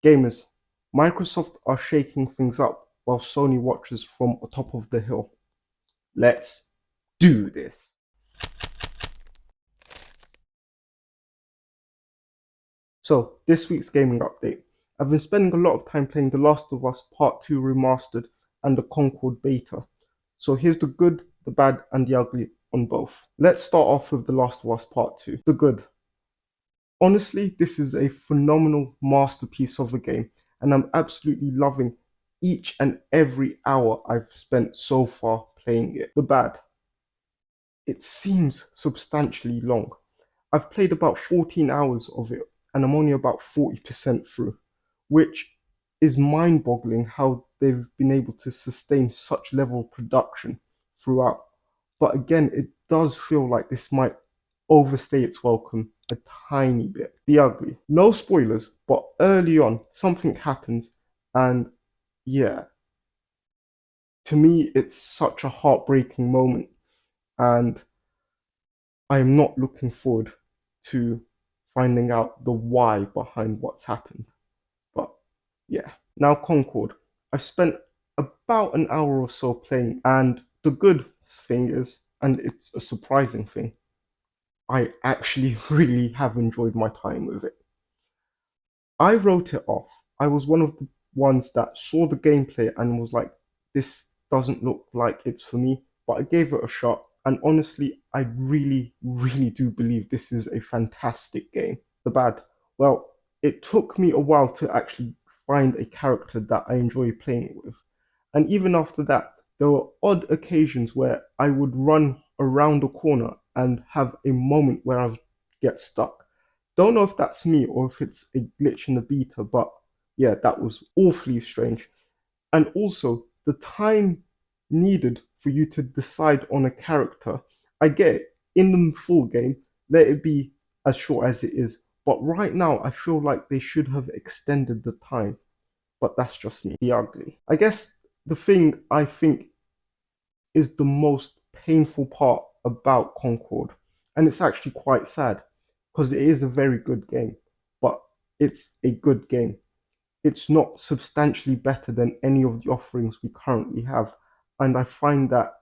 Gamers, Microsoft are shaking things up while Sony watches from atop of the hill. Let's do this. So, this week's gaming update. I've been spending a lot of time playing The Last of Us Part 2 Remastered and the Concord Beta. So here's the good, the bad, and the ugly on both. Let's start off with The Last of Us Part 2. The good. Honestly, this is a phenomenal masterpiece of a game, and I'm absolutely loving each and every hour I've spent so far playing it. The bad. It seems substantially long. I've played about 14 hours of it, and I'm only about 40% through, which is mind-boggling how they've been able to sustain such level of production throughout. But again, it does feel like this might overstay its welcome a tiny bit. The ugly. No spoilers, but early on, something happens, and yeah, to me, it's such a heartbreaking moment, and I am not looking forward to finding out the why behind what's happened. But yeah, now Concord. I've spent about an hour or so playing, and the good thing is, and it's a surprising thing, I actually really have enjoyed my time with it. I wrote it off. I was one of the ones that saw the gameplay and was like, this doesn't look like it's for me, but I gave it a shot. And honestly, I really, really do believe this is a fantastic game. The bad. Well, it took me a while to actually find a character that I enjoy playing with. And even after that, there were odd occasions where I would run around a corner and have a moment where I would get stuck. Don't know if that's me or if it's a glitch in the beta, but yeah, that was awfully strange. And also, the time needed for you to decide on a character, I get it. In the full game, let it be as short as it is. But right now, I feel like they should have extended the time. But that's just me. The ugly. I guess the thing I think is the most painful part about Concord, and it's actually quite sad because it is a very good game, but it's a good game. It's not substantially better than any of the offerings we currently have, and I find that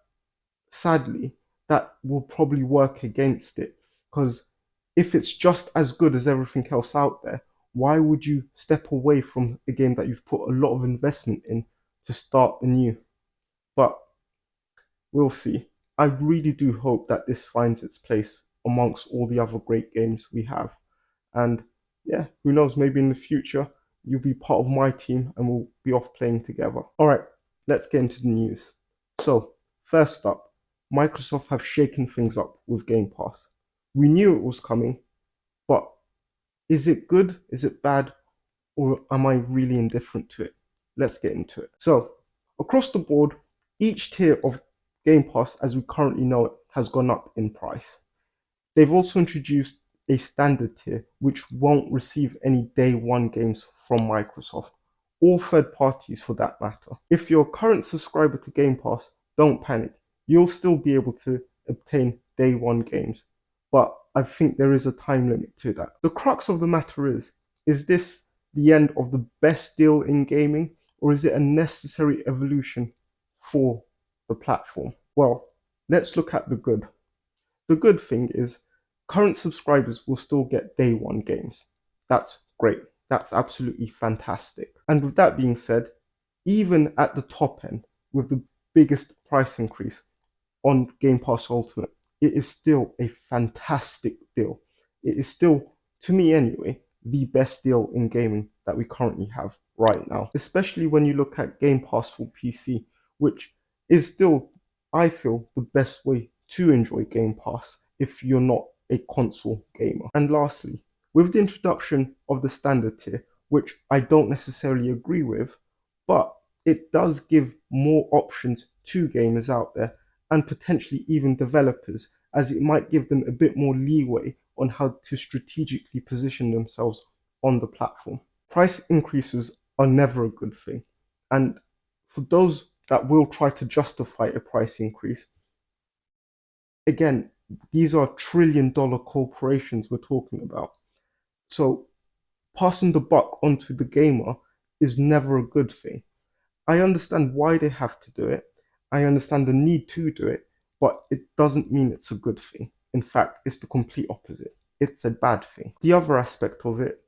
sadly that will probably work against it because if it's just as good as everything else out there, why would you step away from a game that you've put a lot of investment in to start anew? But we'll see. I really do hope that this finds its place amongst all the other great games we have. And yeah, who knows, maybe in the future you'll be part of my team and we'll be off playing together. All right, let's get into the news. So, first up, Microsoft have shaken things up with Game Pass. We knew it was coming, but is it good? Is it bad? Or am I really indifferent to it? Let's get into it. So, across the board, each tier of Game Pass, as we currently know it, has gone up in price. They've also introduced a standard tier, which won't receive any day one games from Microsoft, or third parties for that matter. If you're a current subscriber to Game Pass, don't panic. You'll still be able to obtain day one games, but I think there is a time limit to that. The crux of the matter is this the end of the best deal in gaming, or is it a necessary evolution for the platform? Well, let's look at the good. The good thing is current subscribers will still get day one games. That's great. That's absolutely fantastic. And with that being said, even at the top end, with the biggest price increase on Game Pass Ultimate, it is still a fantastic deal. It is still, to me anyway, the best deal in gaming that we currently have right now, especially when you look at Game Pass for PC, which is still, I feel, the best way to enjoy Game Pass if you're not a console gamer. And lastly, with the introduction of the standard tier, which I don't necessarily agree with, but it does give more options to gamers out there and potentially even developers, as it might give them a bit more leeway on how to strategically position themselves on the platform. Price increases are never a good thing, and for those that will try to justify a price increase, again, these are trillion-dollar corporations we're talking about. So Passing the buck onto the gamer is never a good thing. I understand why they have to do it. I understand the need to do it, but it doesn't mean it's a good thing. In fact, it's the complete opposite. It's a bad thing. The other aspect of it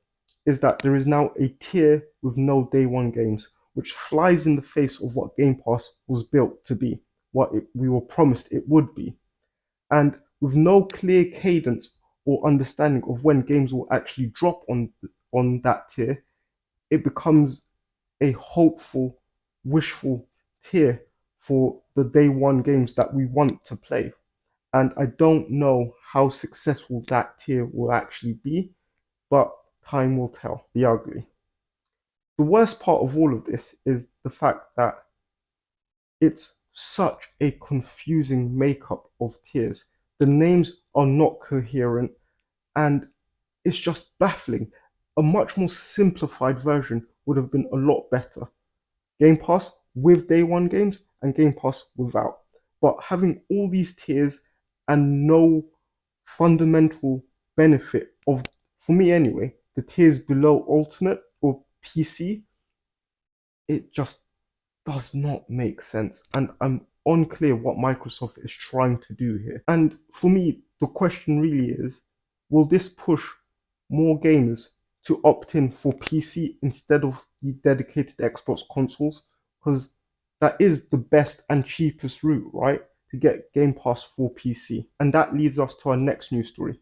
is that there is now a tier with no day one games, which flies in the face of what Game Pass was built to be, we were promised it would be. And with no clear cadence or understanding of when games will actually drop on that tier, it becomes a hopeful, wishful tier for the day one games that we want to play. And I don't know how successful that tier will actually be, but time will tell. The ugly. The worst part of all of this is the fact that it's such a confusing makeup of tiers. The names are not coherent and it's just baffling. A much more simplified version would have been a lot better. Game Pass with day one games and Game Pass without. But having all these tiers and no fundamental benefit of, for me anyway, the tiers below Ultimate or PC, it just does not make sense. And I'm unclear what Microsoft is trying to do here. And for me, the question really is, will this push more gamers to opt in for PC instead of the dedicated Xbox consoles? Because that is the best and cheapest route, right? To get Game Pass for PC. And that leads us to our next news story.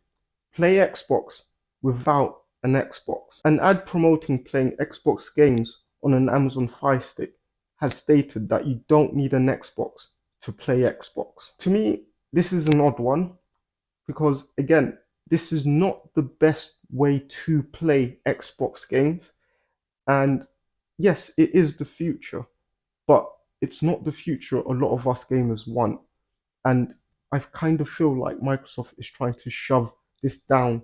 Play Xbox without an Xbox. An ad promoting playing Xbox games on an Amazon Fire Stick has stated that you don't need an Xbox to play Xbox. To me, this is an odd one because, again, this is not the best way to play Xbox games. And yes, it is the future, but it's not the future a lot of us gamers want. And I kind of feel like Microsoft is trying to shove this down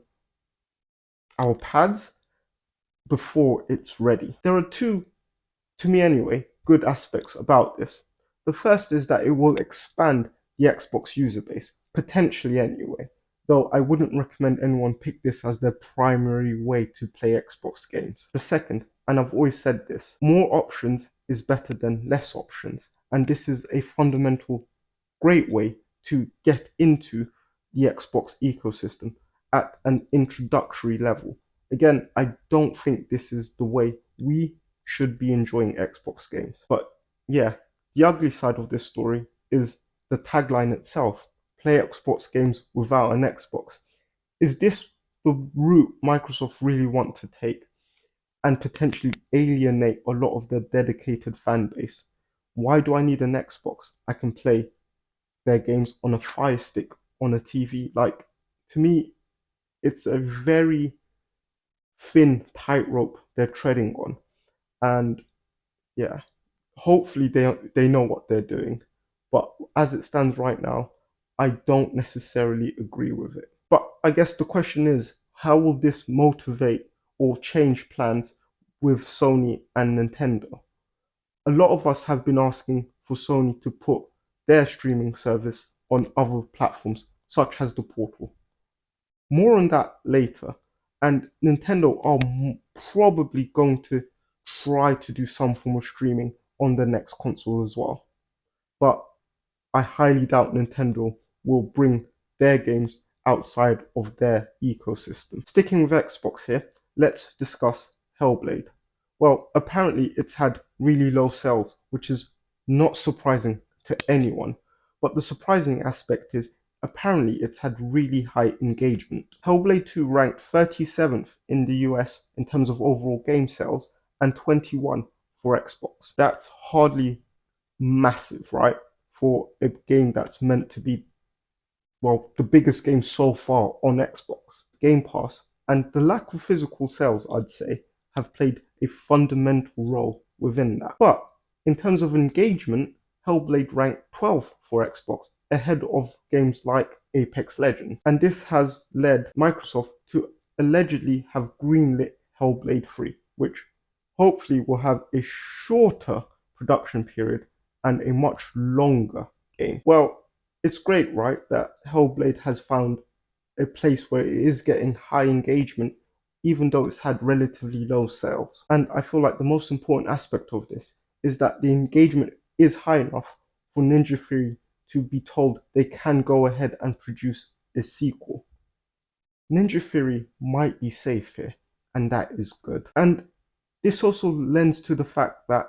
our pads before it's ready. There are two, to me anyway, good aspects about this. The first is that it will expand the Xbox user base, potentially anyway, though I wouldn't recommend anyone pick this as their primary way to play Xbox games. The second, and I've always said this, more options is better than less options, and this is a fundamental great way to get into the Xbox ecosystem at an introductory level. Again, I don't think this is the way we should be enjoying Xbox games. But yeah, the ugly side of this story is the tagline itself: play Xbox games without an Xbox. Is this the route Microsoft really want to take and potentially alienate a lot of their dedicated fan base? Why do I need an Xbox? I can play their games on a Fire Stick on a TV. Like, to me, it's a very thin tightrope they're treading on. And yeah, hopefully they know what they're doing. But as it stands right now, I don't necessarily agree with it. But I guess the question is, how will this motivate or change plans with Sony and Nintendo? A lot of us have been asking for Sony to put their streaming service on other platforms, such as the Portal. More on that later. And Nintendo are probably going to try to do some form of streaming on the next console as well. But I highly doubt Nintendo will bring their games outside of their ecosystem. Sticking with Xbox here, let's discuss Hellblade. Well, apparently it's had really low sales, which is not surprising to anyone. But the surprising aspect is apparently it's had really high engagement. Hellblade 2 ranked 37th in the US in terms of overall game sales and 21 for Xbox. That's hardly massive, right? For a game that's meant to be, well, the biggest game so far on Xbox. Game Pass and the lack of physical sales, I'd say, have played a fundamental role within that. But in terms of engagement, Hellblade ranked 12th for Xbox, ahead of games like Apex Legends. And this has led Microsoft to allegedly have greenlit Hellblade 3, which hopefully will have a shorter production period and a much longer game. Well, it's great, right, that Hellblade has found a place where it is getting high engagement, even though it's had relatively low sales. And I feel like the most important aspect of this is that the engagement is high enough for Ninja Theory to be told they can go ahead and produce a sequel. Ninja Theory might be safe here, and that is good. And this also lends to the fact that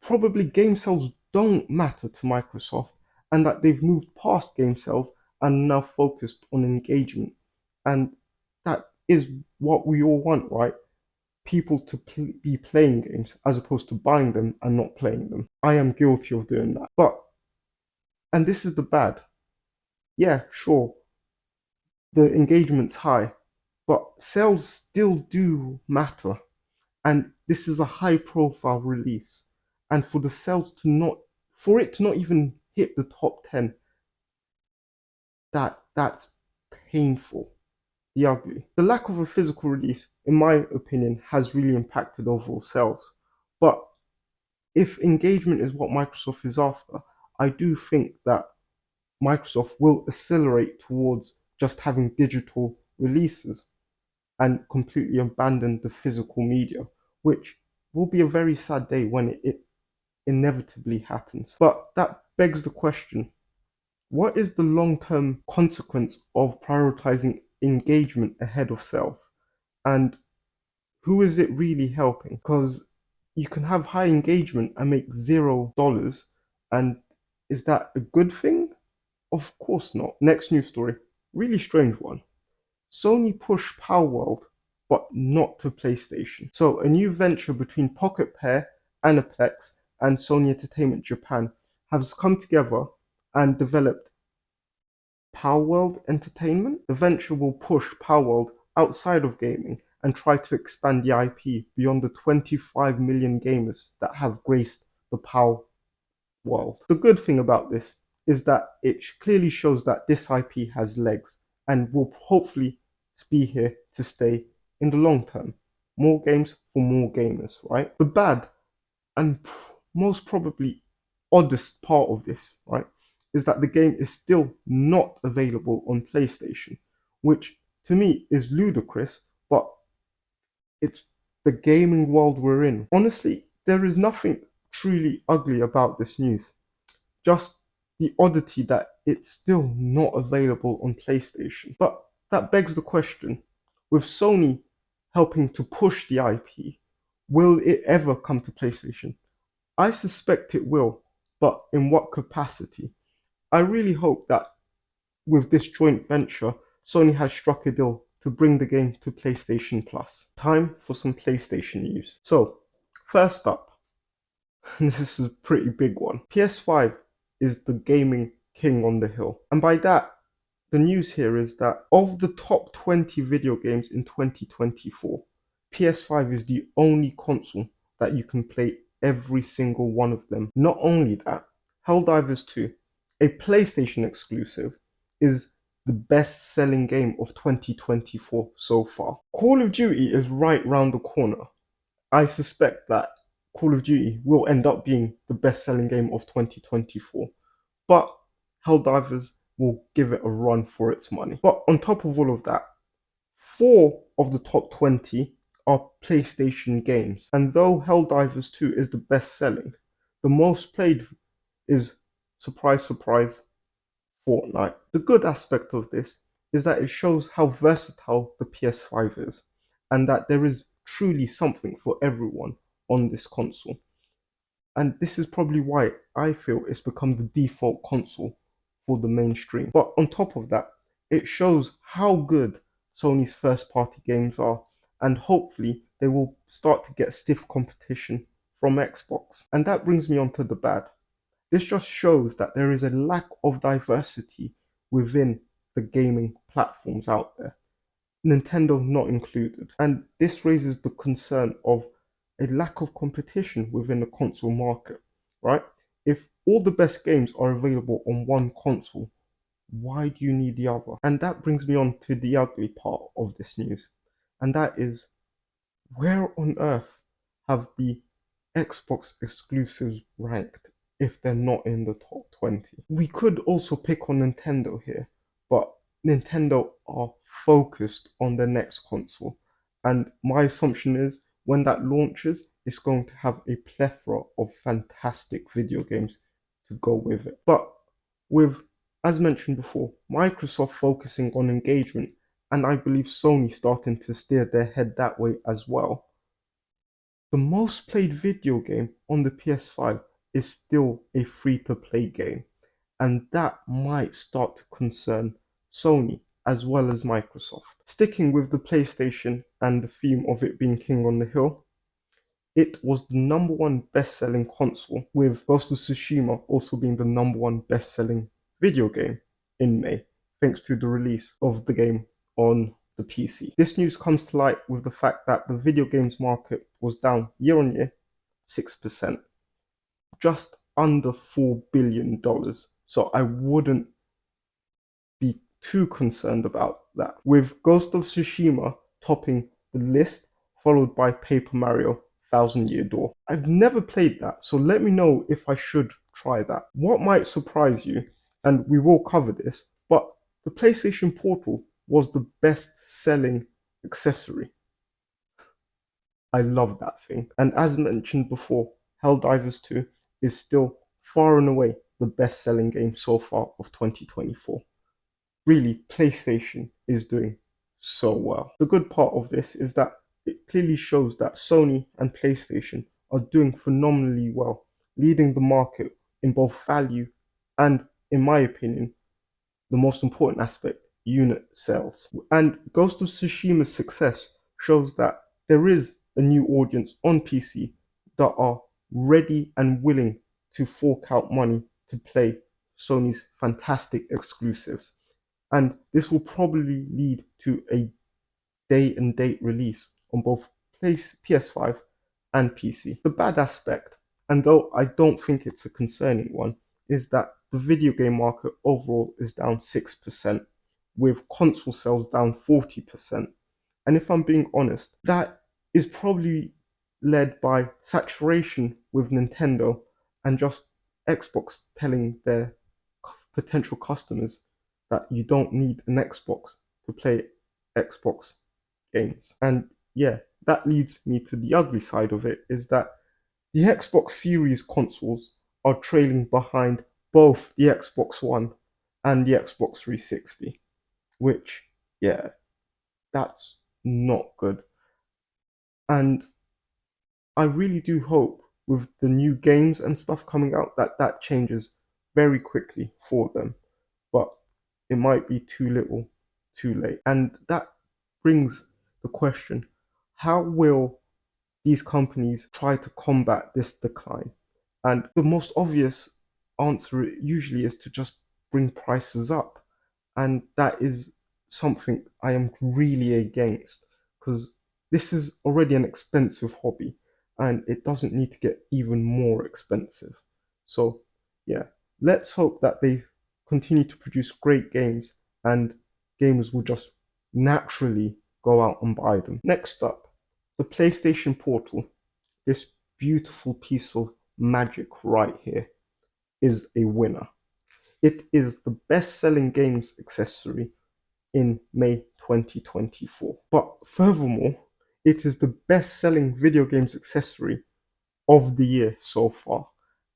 probably game sales don't matter to Microsoft, and that they've moved past game sales and now focused on engagement. And that is what we all want, right? People to be playing games as opposed to buying them and not playing them. I am guilty of doing that. And this is the bad. Yeah, sure, the engagement's high, but sales still do matter. And this is a high profile release. And for the sales to not, for it to not even hit the top 10, that's painful. The ugly. The lack of a physical release, in my opinion, has really impacted overall sales. But if engagement is what Microsoft is after, I do think that Microsoft will accelerate towards just having digital releases and completely abandon the physical media, which will be a very sad day when it inevitably happens. But that begs the question, what is the long-term consequence of prioritizing engagement ahead of sales? And who is it really helping? Because you can have high engagement and make $0. And is that a good thing? Of course not. Next news story, really strange one. Sony pushed Power World, but not to PlayStation. So a new venture between Pocket Pair, Aniplex, and Sony Entertainment Japan has come together and developed Power World Entertainment. The venture will push Power World outside of gaming and try to expand the IP beyond the 25 million gamers that have graced the Power World. The good thing about this is that it clearly shows that this IP has legs and will hopefully be here to stay in the long term. More games for more gamers, right? The bad and most probably oddest part of this, right, is that the game is still not available on PlayStation, which to me is ludicrous, but it's the gaming world we're in. Honestly, there is nothing truly ugly about this news. Just the oddity that it's still not available on PlayStation. But that begs the question, with Sony helping to push the IP, will it ever come to PlayStation? I suspect it will, but in what capacity? I really hope that with this joint venture, Sony has struck a deal to bring the game to PlayStation Plus. Time for some PlayStation news. So, first up, this is a pretty big one. PS5 is the gaming king on the hill. And by that, the news here is that of the top 20 video games in 2024, PS5 is the only console that you can play every single one of them. Not only that, Helldivers 2, a PlayStation exclusive, is the best-selling game of 2024 so far. Call of Duty is right round the corner. I suspect that Call of Duty will end up being the best-selling game of 2024, but Helldivers will give it a run for its money. But on top of all of that, 4 of the top 20 are PlayStation games. And though Helldivers 2 is the best selling, the most played is, surprise, surprise, Fortnite. The good aspect of this is that it shows how versatile the PS5 is, and that there is truly something for everyone on this console. And this is probably why I feel it's become the default console for the mainstream. But on top of that, it shows how good Sony's first party games are, and hopefully they will start to get stiff competition from Xbox. And that brings me on to the bad. This just shows that there is a lack of diversity within the gaming platforms out there, Nintendo not included. And this raises the concern of a lack of competition within the console market, right? If all the best games are available on one console, why do you need the other? And that brings me on to the ugly part of this news, and that is, where on earth have the Xbox exclusives ranked if they're not in the top 20? We could also pick on Nintendo here, but Nintendo are focused on the next console, And my assumption is when that launches, it's going to have a plethora of fantastic video games to go with it. But with, as mentioned before, Microsoft focusing on engagement, and I believe Sony starting to steer their head that way as well, the most played video game on the PS5 is still a free-to-play game, and that might start to concern Sony as well as Microsoft. Sticking with the PlayStation and the theme of it being King on the Hill, it was the #1 best-selling console, with Ghost of Tsushima also being the #1 best-selling video game in May, thanks to the release of the game on the PC. This news comes to light with the fact that the video games market was down year on year 6%, just under $4 billion. So I wouldn't be too concerned about that. With Ghost of Tsushima topping the list, followed by Paper Mario Thousand Year Door. I've never played that, so let me know if I should try that. What might surprise you, and we will cover this, but the PlayStation Portal was the best-selling accessory. I love that thing. And as mentioned before, Helldivers 2 is still far and away the best-selling game so far of 2024. Really, PlayStation is doing so well. The good part of this is that it clearly shows that Sony and PlayStation are doing phenomenally well, leading the market in both value and, in my opinion, the most important aspect, unit sales. And Ghost of Tsushima's success shows that there is a new audience on PC that are ready and willing to fork out money to play Sony's fantastic exclusives. And this will probably lead to a day and date release on both PS5 and PC. The bad aspect, and though I don't think it's a concerning one, is that the video game market overall is down 6%, with console sales down 40%. And if I'm being honest, that is probably led by saturation with Nintendo and just Xbox telling their potential customers that you don't need an Xbox to play Xbox games. And yeah, that leads me to the ugly side of it, is that the Xbox Series consoles are trailing behind both the Xbox One and the Xbox 360, which, yeah, that's not good. And I really do hope with the new games and stuff coming out that that changes very quickly for them. But it might be too little, too late. And that brings the question, how will these companies try to combat this decline? And the most obvious answer usually is to just bring prices up. And that is something I am really against, because this is already an expensive hobby and it doesn't need to get even more expensive. So, yeah, let's hope that they continue to produce great games and gamers will just naturally go out and buy them. Next up, the PlayStation Portal, this beautiful piece of magic right here, is a winner. It is the best-selling games accessory in May 2024. But furthermore, it is the best-selling video games accessory of the year so far.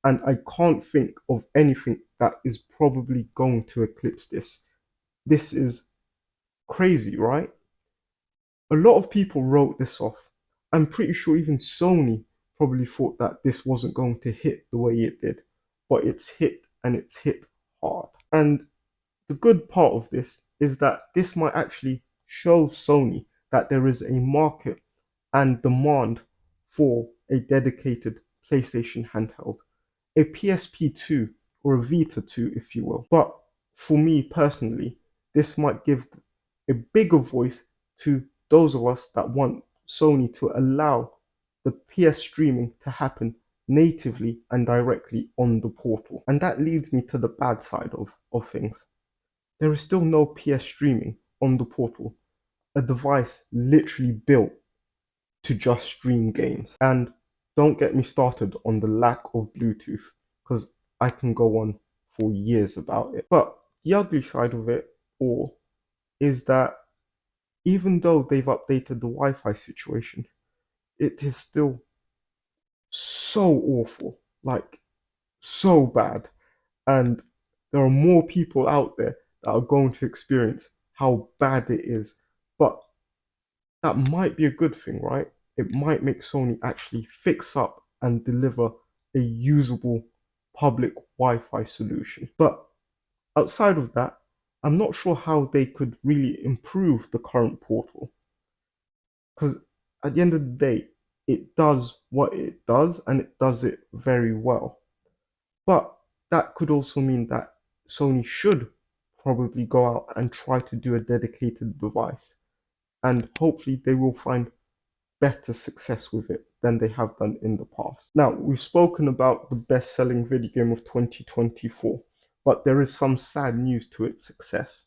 And I can't think of anything that is probably going to eclipse this. This is crazy, right? A lot of people wrote this off. I'm pretty sure even Sony probably thought that this wasn't going to hit the way it did. But it's hit, and it's hit hard. And the good part of this is that this might actually show Sony that there is a market and demand for a dedicated PlayStation handheld, a PSP 2 or a Vita 2, if you will. But for me personally, this might give a bigger voice to those of us that want Sony to allow the PS streaming to happen natively and directly on the portal. And that leads me to the bad side of things. There is still no PS streaming on the portal, a device literally built to just stream games. And don't get me started on the lack of Bluetooth, because I can go on for years about it. But the ugly side of it all is that even though they've updated the Wi-Fi situation, it is still so awful, like so bad. And there are more people out there that are going to experience how bad it is. But that might be a good thing, right? It might make Sony actually fix up and deliver a usable public Wi-Fi solution. But outside of that, I'm not sure how they could really improve the current portal. Because at the end of the day, it does what it does and it does it very well. But that could also mean that Sony should probably go out and try to do a dedicated device. And hopefully they will find better success with it than they have done in the past. Now, we've spoken about the best-selling video game of 2024, but there is some sad news to its success.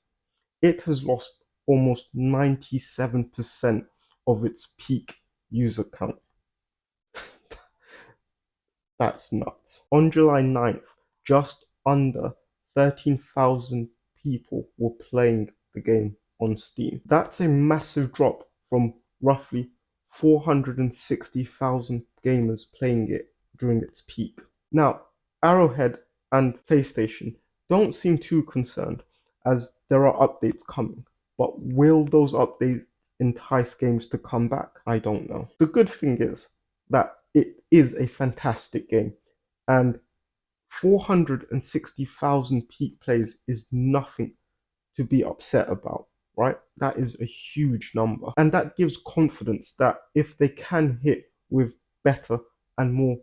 It has lost almost 97% of its peak user count. That's nuts. On July 9th, just under 13,000 people were playing the game on Steam. That's a massive drop from roughly 460,000 gamers playing it during its peak. Now, Arrowhead and PlayStation don't seem too concerned as there are updates coming. But will those updates entice games to come back? I don't know. The good thing is that it is a fantastic game, and 460,000 peak plays is nothing to be upset about, right? That is a huge number. And that gives confidence that if they can hit with better and more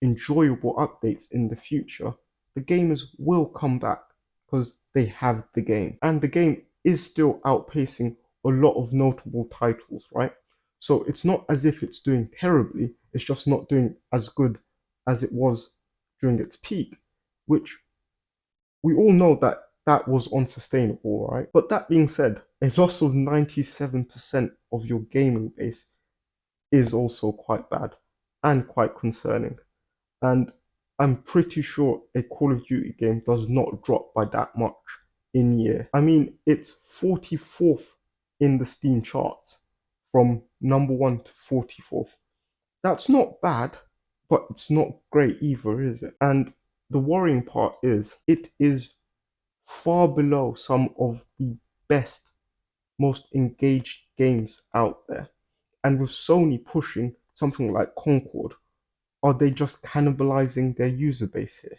enjoyable updates in the future, the gamers will come back because they have the game. And the game is still outpacing a lot of notable titles, right? So it's not as if it's doing terribly, it's just not doing as good as it was during its peak, which we all know that that was unsustainable, right? But that being said, a loss of 97% of your gaming base is also quite bad and quite concerning. And I'm pretty sure a Call of Duty game does not drop by that much in year. I mean, it's 44th in the Steam charts from number 1 to 44th. That's not bad, but it's not great either, is it? And the worrying part is it is far below some of the best, most engaged games out there. And with Sony pushing something like Concord, are they just cannibalizing their user base here?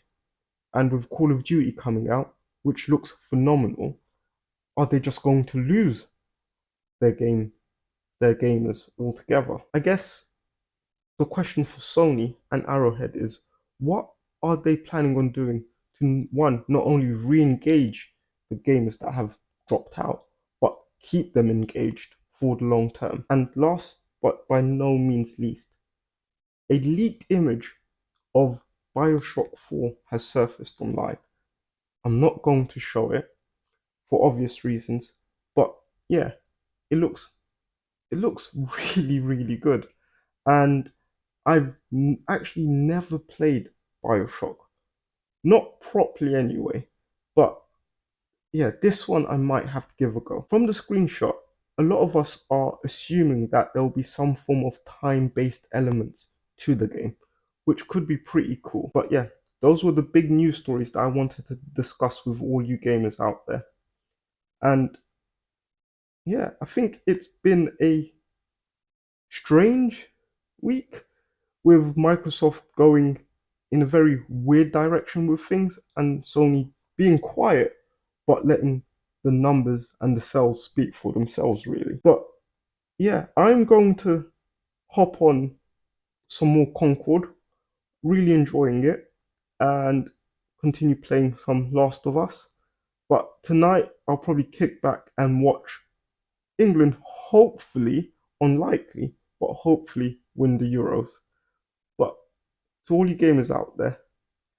And with Call of Duty coming out, which looks phenomenal, are they just going to lose their gamers altogether? I guess the question for Sony and Arrowhead is, what are they planning on doing to, one, not only re-engage the gamers that have dropped out, but keep them engaged for the long term? And last, but by no means least, a leaked image of Bioshock 4 has surfaced online. I'm not going to show it for obvious reasons, but yeah, it looks really, really good. And I've actually never played Bioshock. Not properly anyway, but yeah, this one I might have to give a go. From the screenshot, a lot of us are assuming that there will be some form of time-based elements to the game, which could be pretty cool. But yeah, those were the big news stories that I wanted to discuss with all you gamers out there. And yeah, I think it's been a strange week with Microsoft going in a very weird direction with things and Sony being quiet but letting the numbers and the sales speak for themselves, really. But yeah, I'm going to hop on some more Concord, really enjoying it, and continue playing some Last of Us. But tonight, I'll probably kick back and watch England, hopefully, unlikely, but hopefully win the Euros. But to all you gamers out there,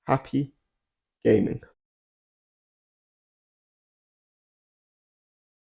happy gaming.